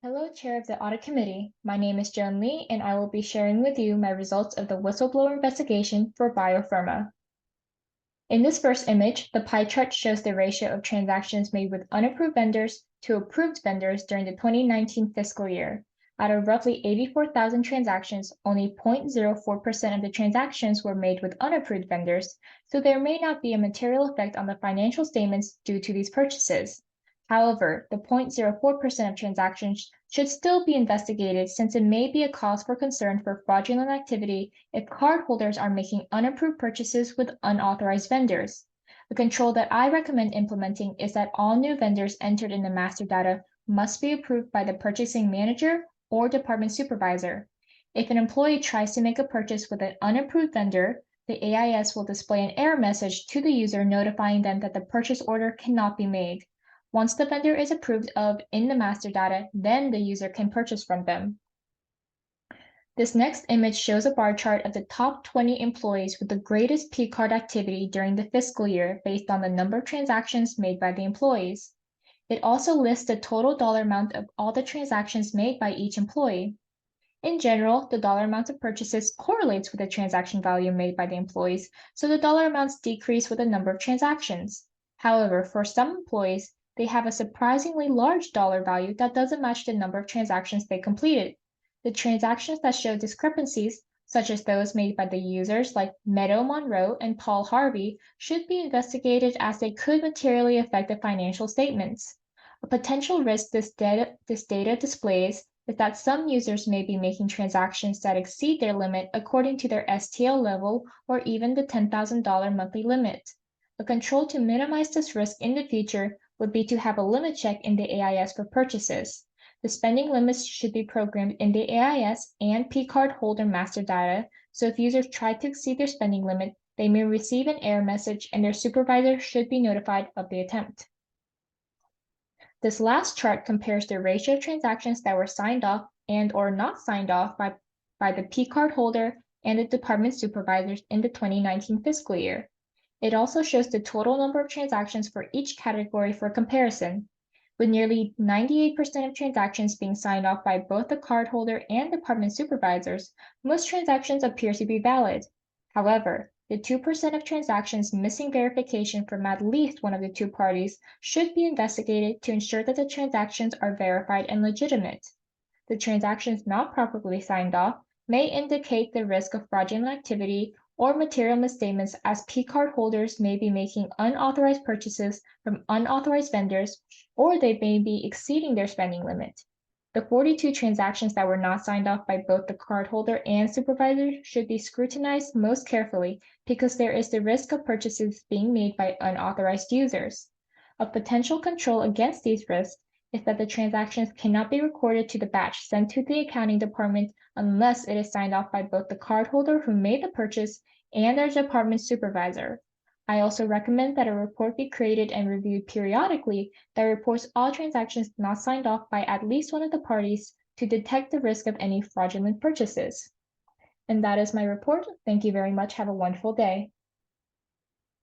Hello, Chair of the Audit Committee. My name is Joan Lee, and I will be sharing with you my results of the whistleblower investigation for Biopharma. In this first image, the pie chart shows the ratio of transactions made with unapproved vendors to approved vendors during the 2019 fiscal year. Out of roughly 84,000 transactions, only 0.04% of the transactions were made with unapproved vendors, so there may not be a material effect on the financial statements due to these purchases. However, the 0.04% of transactions should still be investigated since it may be a cause for concern for fraudulent activity if cardholders are making unapproved purchases with unauthorized vendors. A control that I recommend implementing is that all new vendors entered in the master data must be approved by the purchasing manager or department supervisor. If an employee tries to make a purchase with an unapproved vendor, the AIS will display an error message to the user notifying them that the purchase order cannot be made. Once the vendor is approved of in the master data, then the user can purchase from them. This next image shows a bar chart of the top 20 employees with the greatest P-card activity during the fiscal year based on the number of transactions made by the employees. It also lists the total dollar amount of all the transactions made by each employee. In general, the dollar amount of purchases correlates with the transaction value made by the employees, so the dollar amounts decrease with the number of transactions. However, for some employees, they have a surprisingly large dollar value that doesn't match the number of transactions they completed. The transactions that show discrepancies, such as those made by the users like Meadow Monroe and Paul Harvey, should be investigated as they could materially affect the financial statements. A potential risk this data displays is that some users may be making transactions that exceed their limit according to their STL level or even the $10,000 monthly limit. A control to minimize this risk in the future would be to have a limit check in the AIS for purchases. The spending limits should be programmed in the AIS and P-card holder master data, so if users try to exceed their spending limit, they may receive an error message and their supervisor should be notified of the attempt. This last chart compares the ratio of transactions that were signed off and or not signed off by the P-card holder and the department supervisors in the 2019 fiscal year. It also shows the total number of transactions for each category for comparison. With nearly 98% of transactions being signed off by both the cardholder and department supervisors, most transactions appear to be valid. However, the 2% of transactions missing verification from at least one of the two parties should be investigated to ensure that the transactions are verified and legitimate. The transactions not properly signed off may indicate the risk of fraudulent activity or material misstatements as P-card holders may be making unauthorized purchases from unauthorized vendors or they may be exceeding their spending limit. The 42 transactions that were not signed off by both the cardholder and supervisor should be scrutinized most carefully because there is the risk of purchases being made by unauthorized users. A potential control against these risks is that the transactions cannot be recorded to the batch sent to the accounting department unless it is signed off by both the cardholder who made the purchase and their department supervisor. I also recommend that a report be created and reviewed periodically that reports all transactions not signed off by at least one of the parties to detect the risk of any fraudulent purchases. And that is my report. Thank you very much. Have a wonderful day.